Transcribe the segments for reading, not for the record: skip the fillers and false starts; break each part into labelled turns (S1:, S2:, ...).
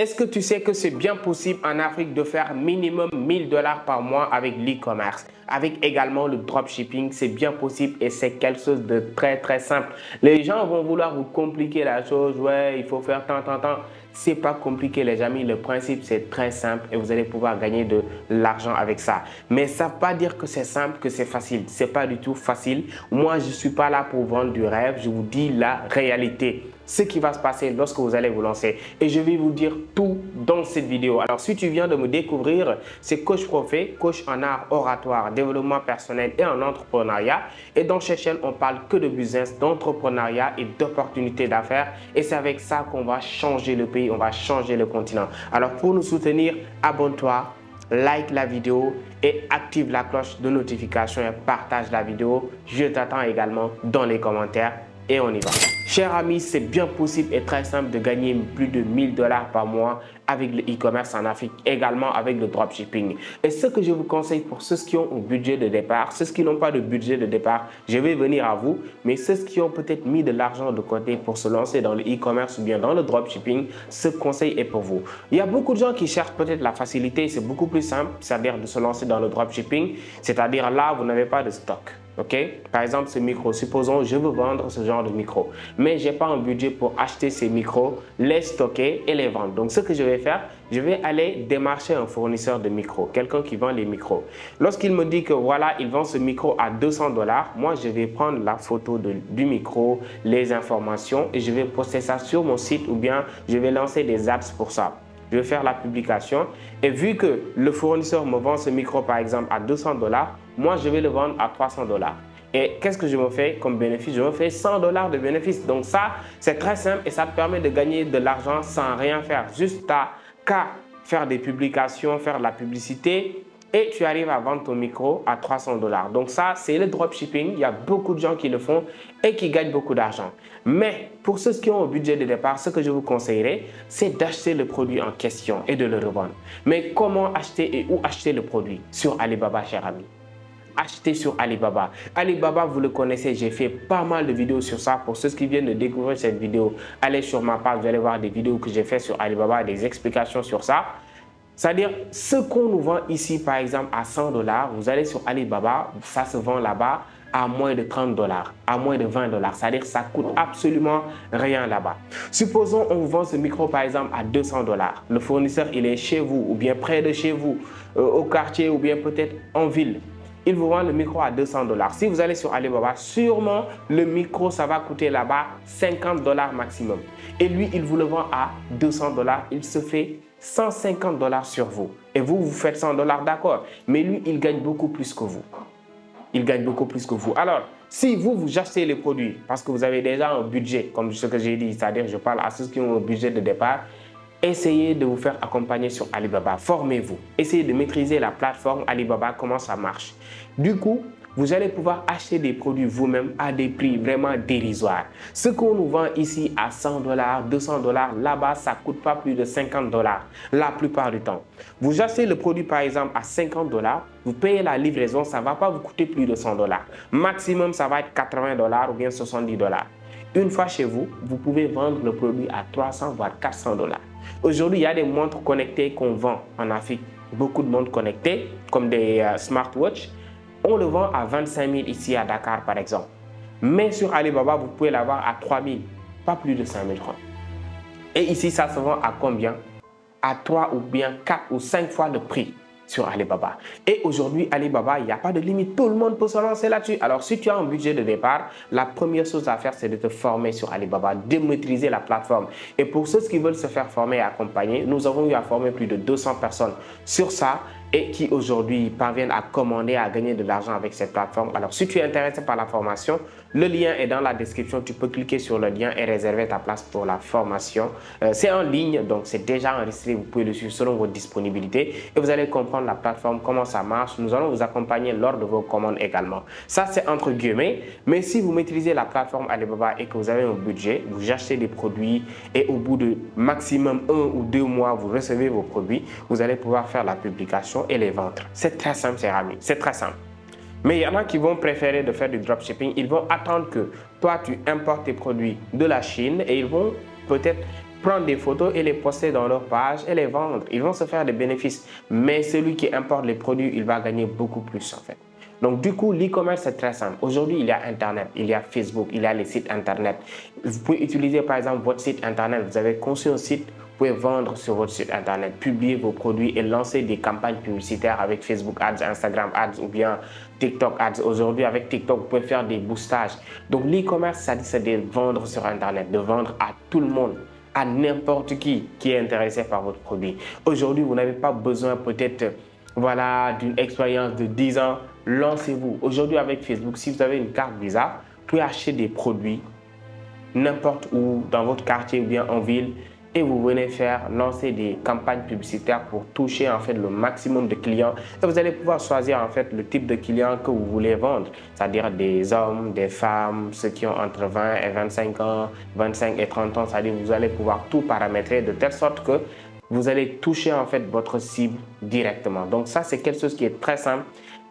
S1: Est-ce que tu sais que c'est bien possible en Afrique de faire minimum 1000 $ par mois avec l'e-commerce? Avec également le dropshipping, c'est bien possible et c'est quelque chose de très simple. Les gens vont vouloir vous compliquer la chose. Ouais, il faut faire tant. C'est pas compliqué les amis, le principe c'est très simple et vous allez pouvoir gagner de l'argent avec ça. Mais ça ne veut pas dire que c'est simple, que c'est facile. C'est pas du tout facile. Moi, je suis pas là pour vendre du rêve, je vous dis la réalité. Ce qui va se passer lorsque vous allez vous lancer. Et je vais vous dire tout dans cette vidéo. Alors, si tu viens de me découvrir, c'est Coach Profet, coach en art oratoire, développement personnel et en entrepreneuriat. Et dans cette chaîne, on parle que de business, d'entrepreneuriat et d'opportunités d'affaires. Et c'est avec ça qu'on va changer le pays, on va changer le continent. Alors, pour nous soutenir, abonne-toi, like la vidéo et active la cloche de notification et partage la vidéo. Je t'attends également dans les commentaires. Et on y va. Chers amis, c'est bien possible et très simple de gagner plus de 1000 $ par mois avec le e-commerce en Afrique, également avec le dropshipping. Et ce que je vous conseille pour ceux qui ont un budget de départ, ceux qui n'ont pas de budget de départ, je vais venir à vous, mais ceux qui ont peut-être mis de l'argent de côté pour se lancer dans le e-commerce ou bien dans le dropshipping, ce conseil est pour vous. Il y a beaucoup de gens qui cherchent peut-être la facilité, c'est beaucoup plus simple, c'est-à-dire de se lancer dans le dropshipping, c'est-à-dire là, vous n'avez pas de stock. Ok, par exemple, ce micro, supposons je veux vendre ce genre de micro, mais je n'ai pas un budget pour acheter ces micros, les stocker et les vendre. Donc, ce que je vais faire, je vais aller démarcher un fournisseur de micros, quelqu'un qui vend les micros. Lorsqu'il me dit que voilà, il vend ce micro à 200 $, moi, je vais prendre la photo du micro, les informations et je vais poster ça sur mon site ou bien je vais lancer des apps pour ça. Je vais faire la publication et vu que le fournisseur me vend ce micro par exemple à 200 $, moi je vais le vendre à 300 $. Et qu'est-ce que je me fais comme bénéfice? Je me fais 100 $ de bénéfice. Donc ça, c'est très simple et ça te permet de gagner de l'argent sans rien faire. Juste qu'à faire des publications, faire de la publicité et tu arrives à vendre ton micro à 300 $. Donc ça, c'est le dropshipping. Il y a beaucoup de gens qui le font et qui gagnent beaucoup d'argent. Mais pour ceux qui ont un budget de départ, ce que je vous conseillerais, c'est d'acheter le produit en question et de le revendre. Mais comment acheter et où acheter le produit? Sur Alibaba, cher ami. Acheter sur Alibaba. Alibaba, vous le connaissez, j'ai fait pas mal de vidéos sur ça. Pour ceux qui viennent de découvrir cette vidéo, allez sur ma page, vous allez voir des vidéos que j'ai fait sur Alibaba, des explications sur ça. C'est-à-dire, ce qu'on nous vend ici, par exemple, à 100 $, vous allez sur Alibaba, ça se vend là-bas à moins de 30 $, à moins de 20 $. C'est-à-dire, ça coûte absolument rien là-bas. Supposons, on vous vend ce micro, par exemple, à 200 $. Le fournisseur, il est chez vous ou bien près de chez vous, au quartier ou bien peut-être en ville. Il vous vend le micro à 200 $. Si vous allez sur Alibaba, sûrement le micro, ça va coûter là-bas 50 $ maximum. Et lui, il vous le vend à 200 $. Il se fait 150 $ sur vous. Et vous, vous faites 100 $, d'accord. Mais lui, il gagne beaucoup plus que vous. Il gagne beaucoup plus que vous. Alors, si vous achetez les produits parce que vous avez déjà un budget, comme ce que j'ai dit, c'est-à-dire je parle à ceux qui ont un budget de départ, essayez de vous faire accompagner sur Alibaba, formez-vous, essayez de maîtriser la plateforme Alibaba, comment ça marche. Du coup, vous allez pouvoir acheter des produits vous-même à des prix vraiment dérisoires. Ce qu'on nous vend ici à 100 $, 200 $, là-bas, ça ne coûte pas plus de 50 $ la plupart du temps. Vous achetez le produit par exemple à 50 $, vous payez la livraison, ça ne va pas vous coûter plus de 100 $. Maximum, ça va être 80 $ ou bien 70 $. Une fois chez vous, vous pouvez vendre le produit à 300 voire 400 $. Aujourd'hui, il y a des montres connectées qu'on vend en Afrique. Beaucoup de montres connectées, comme des smartwatches. On le vend à 25 000 ici à Dakar, par exemple. Mais sur Alibaba, vous pouvez l'avoir à 3 000, pas plus de 5 000 francs. Et ici, ça se vend à combien? À 3 ou bien 4 ou 5 fois le prix sur Alibaba. Et aujourd'hui, Alibaba, il n'y a pas de limite. Tout le monde peut se lancer là-dessus. Alors, si tu as un budget de départ, la première chose à faire, c'est de te former sur Alibaba, de maîtriser la plateforme. Et pour ceux qui veulent se faire former et accompagner, nous avons eu à former plus de 200 personnes sur ça et qui aujourd'hui parviennent à commander, à gagner de l'argent avec cette plateforme. Alors, si tu es intéressé par la formation, le lien est dans la description. Tu peux cliquer sur le lien et réserver ta place pour la formation. C'est en ligne, donc c'est déjà enregistré. Vous pouvez le suivre selon votre disponibilité et vous allez comprendre la plateforme, comment ça marche. Nous allons vous accompagner lors de vos commandes également. Ça, c'est entre guillemets. Mais si vous maîtrisez la plateforme Alibaba et que vous avez un budget, vous achetez des produits et au bout de maximum 1 ou 2 mois, vous recevez vos produits, vous allez pouvoir faire la publication et les vendre. C'est très simple, chers amis. C'est très simple. Mais il y en a qui vont préférer de faire du dropshipping. Ils vont attendre que toi, tu importes tes produits de la Chine et ils vont peut-être prendre des photos et les poster dans leur page et les vendre. Ils vont se faire des bénéfices. Mais celui qui importe les produits, il va gagner beaucoup plus en fait. Donc du coup, l'e-commerce c'est très simple. Aujourd'hui, il y a Internet, il y a Facebook, il y a les sites Internet. Vous pouvez utiliser par exemple votre site Internet. Vous avez conçu un site, vous pouvez vendre sur votre site Internet, publier vos produits et lancer des campagnes publicitaires avec Facebook Ads, Instagram Ads ou bien TikTok Ads. Aujourd'hui, avec TikTok, vous pouvez faire des boostages. Donc l'e-commerce, ça dit c'est de vendre sur Internet, de vendre à tout le monde, à n'importe qui est intéressé par votre produit. Aujourd'hui, vous n'avez pas besoin peut-être d'une expérience de 10 ans. Lancez-vous. Aujourd'hui, avec Facebook, si vous avez une carte Visa, vous pouvez acheter des produits n'importe où, dans votre quartier ou bien en ville, et vous venez lancer des campagnes publicitaires pour toucher en fait le maximum de clients. Et vous allez pouvoir choisir en fait le type de clients que vous voulez vendre, c'est-à-dire des hommes, des femmes, ceux qui ont entre 20 et 25 ans, 25 et 30 ans, c'est-à-dire vous allez pouvoir tout paramétrer de telle sorte que vous allez toucher en fait votre cible directement. Donc ça, c'est quelque chose qui est très simple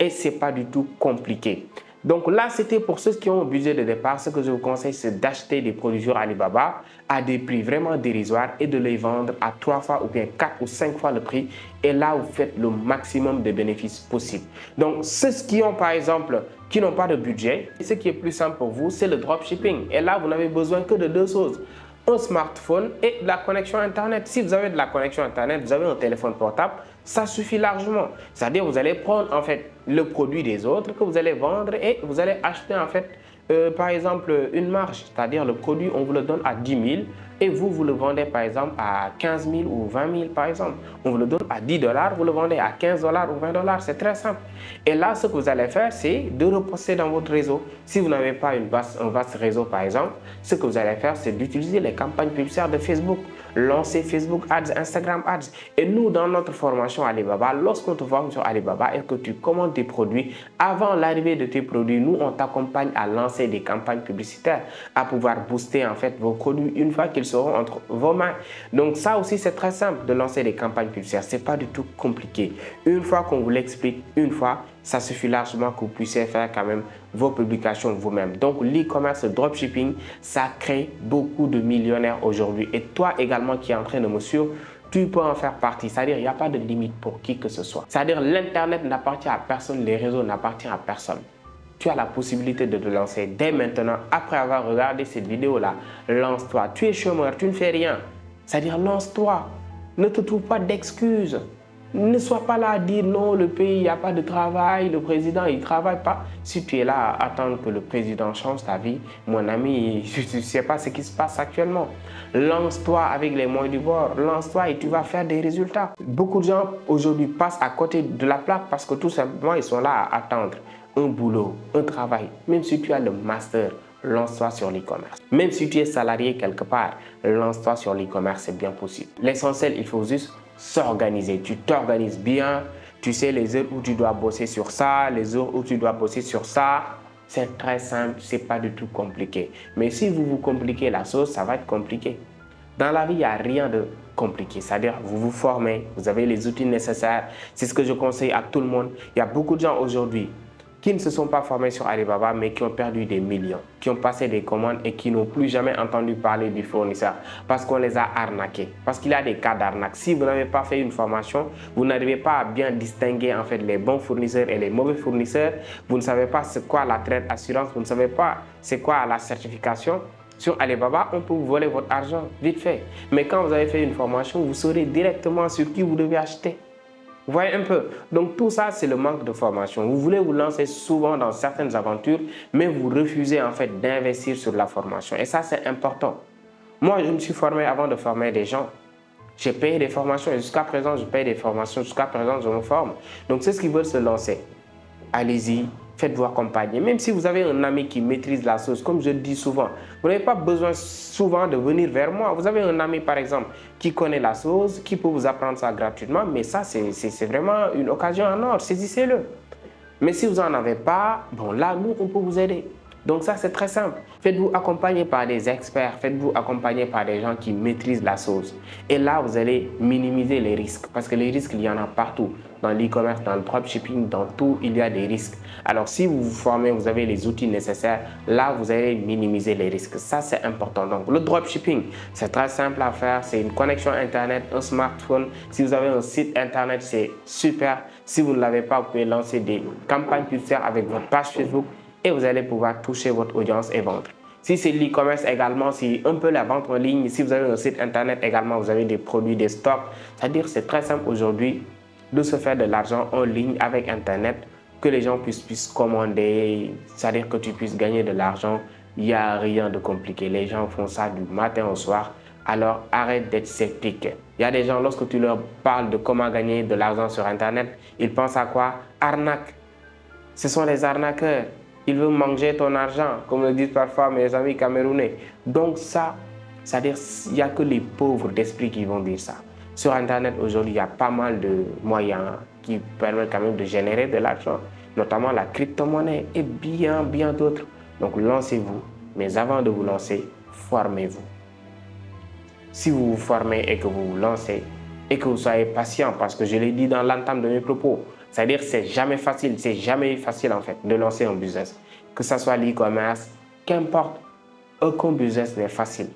S1: et c'est pas du tout compliqué. Donc là, c'était pour ceux qui ont un budget de départ. Ce que je vous conseille, c'est d'acheter des produits sur Alibaba à des prix vraiment dérisoires et de les vendre à 3 fois ou bien 4 ou 5 fois le prix. Et là, vous faites le maximum de bénéfices possibles. Donc, ceux qui ont par exemple, qui n'ont pas de budget, ce qui est plus simple pour vous, c'est le dropshipping. Et là, vous n'avez besoin que de deux choses: un smartphone et de la connexion Internet. Si vous avez de la connexion Internet, vous avez un téléphone portable, ça suffit largement. C'est-à-dire vous allez prendre en fait le produit des autres que vous allez vendre et vous allez acheter en fait par exemple une marge. C'est-à-dire le produit, on vous le donne à 10 000 et vous le vendez par exemple à 15 000 ou 20 000 par exemple. On vous le donne à 10 $, vous le vendez à 15 $ ou 20 $. C'est très simple. Et là, ce que vous allez faire, c'est de reposter dans votre réseau. Si vous n'avez pas un vaste réseau par exemple, ce que vous allez faire, c'est d'utiliser les campagnes publicitaires de Facebook. Lancer Facebook Ads, Instagram Ads. Et nous, dans notre formation Alibaba, lorsqu'on te forme sur Alibaba et que tu commandes tes produits, avant l'arrivée de tes produits, nous, on t'accompagne à lancer des campagnes publicitaires, à pouvoir booster en fait vos produits une fois qu'ils seront entre vos mains. Donc ça aussi, c'est très simple de lancer des campagnes publicitaires. C'est pas du tout compliqué. Une fois qu'on vous l'explique, ça suffit largement que vous puissiez faire quand même vos publications vous-même. Donc l'e-commerce, le dropshipping, ça crée beaucoup de millionnaires aujourd'hui. Et toi également qui es en train de me suivre, tu peux en faire partie. C'est-à-dire il n'y a pas de limite pour qui que ce soit. C'est-à-dire l'Internet n'appartient à personne, les réseaux n'appartiennent à personne. Tu as la possibilité de te lancer dès maintenant. Après avoir regardé cette vidéo-là, lance-toi. Tu es chômeur, tu ne fais rien. C'est-à-dire lance-toi. Ne te trouve pas d'excuses. Ne sois pas là à dire non, le pays, il n'y a pas de travail, le président, il ne travaille pas. Si tu es là à attendre que le président change ta vie, mon ami, je ne sais pas ce qui se passe actuellement. Lance-toi avec les moyens du bord, lance-toi et tu vas faire des résultats. Beaucoup de gens aujourd'hui passent à côté de la plaque parce que tout simplement, ils sont là à attendre un boulot, un travail. Même si tu as le master, lance-toi sur l'e-commerce. Même si tu es salarié quelque part, lance-toi sur l'e-commerce, c'est bien possible. L'essentiel, il faut juste s'organiser. Tu t'organises bien, tu sais les heures où tu dois bosser sur ça, les heures où tu dois bosser sur ça. C'est très simple, c'est pas du tout compliqué. Mais si vous vous compliquez la chose, ça va être compliqué. Dans la vie, il n'y a rien de compliqué. C'est-à-dire, vous vous formez, vous avez les outils nécessaires. C'est ce que je conseille à tout le monde. Il y a beaucoup de gens aujourd'hui qui ne se sont pas formés sur Alibaba, mais qui ont perdu des millions, qui ont passé des commandes et qui n'ont plus jamais entendu parler du fournisseur parce qu'on les a arnaqués. Parce qu'il y a des cas d'arnaque. Si vous n'avez pas fait une formation, vous n'arrivez pas à bien distinguer en fait les bons fournisseurs et les mauvais fournisseurs. Vous ne savez pas c'est quoi la trade assurance, vous ne savez pas c'est quoi la certification. Sur Alibaba, on peut vous voler votre argent vite fait. Mais quand vous avez fait une formation, vous saurez directement sur qui vous devez acheter. Vous voyez un peu? Donc tout ça, c'est le manque de formation. Vous voulez vous lancer souvent dans certaines aventures, mais vous refusez en fait d'investir sur la formation. Et ça, c'est important. Moi, je me suis formé avant de former des gens. J'ai payé des formations et jusqu'à présent, je paye des formations. Jusqu'à présent, je me forme. Donc, ceux qui veulent se lancer, allez-y, faites-vous accompagner. Même si vous avez un ami qui maîtrise la chose, comme je le dis souvent, vous n'avez pas besoin souvent de venir vers moi. Vous avez un ami, par exemple, qui connaît la chose, qui peut vous apprendre ça gratuitement, mais ça, c'est vraiment une occasion en or. Saisissez-le. Mais si vous n'en avez pas, bon, là, nous, on peut vous aider. Donc ça, c'est très simple. Faites-vous accompagner par des experts, faites-vous accompagner par des gens qui maîtrisent la chose. Et là, vous allez minimiser les risques parce que les risques, il y en a partout. Dans l'e-commerce, dans le dropshipping, dans tout, il y a des risques. Alors, si vous vous formez, vous avez les outils nécessaires, là, vous allez minimiser les risques. Ça, c'est important. Donc, le dropshipping, c'est très simple à faire. C'est une connexion Internet, un smartphone. Si vous avez un site Internet, c'est super. Si vous ne l'avez pas, vous pouvez lancer des campagnes publicitaires avec votre page Facebook et vous allez pouvoir toucher votre audience et vendre. Si c'est l'e-commerce également, c'est un peu la vente en ligne. Si vous avez un site Internet également, vous avez des produits, des stocks. C'est-à-dire, c'est très simple aujourd'hui de se faire de l'argent en ligne avec Internet, que les gens puissent commander, c'est-à-dire que tu puisses gagner de l'argent. Il n'y a rien de compliqué. Les gens font ça du matin au soir. Alors arrête d'être sceptique. Il y a des gens, lorsque tu leur parles de comment gagner de l'argent sur Internet, ils pensent à quoi? Arnaque. Ce sont les arnaqueurs. Ils veulent manger ton argent, comme le disent parfois mes amis camerounais. Donc ça, c'est-à-dire il n'y a que les pauvres d'esprit qui vont dire ça. Sur Internet, aujourd'hui, il y a pas mal de moyens qui permettent quand même de générer de l'argent, notamment la crypto-monnaie et bien d'autres. Donc, lancez-vous. Mais avant de vous lancer, formez-vous. Si vous vous formez et que vous vous lancez et que vous soyez patient, parce que je l'ai dit dans l'entame de mes propos, c'est-à-dire c'est jamais facile en fait de lancer un business. Que ce soit l'e-commerce, qu'importe, aucun business n'est facile.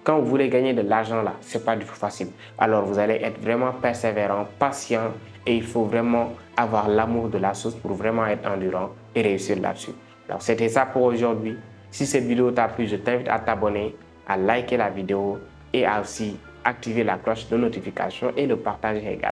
S1: Quand vous voulez gagner de l'argent là, ce n'est pas du tout facile. Alors vous allez être vraiment persévérant, patient et il faut vraiment avoir l'amour de la chose pour vraiment être endurant et réussir là-dessus. Alors c'était ça pour aujourd'hui. Si cette vidéo t'a plu, je t'invite à t'abonner, à liker la vidéo et à aussi activer la cloche de notification et de partager également.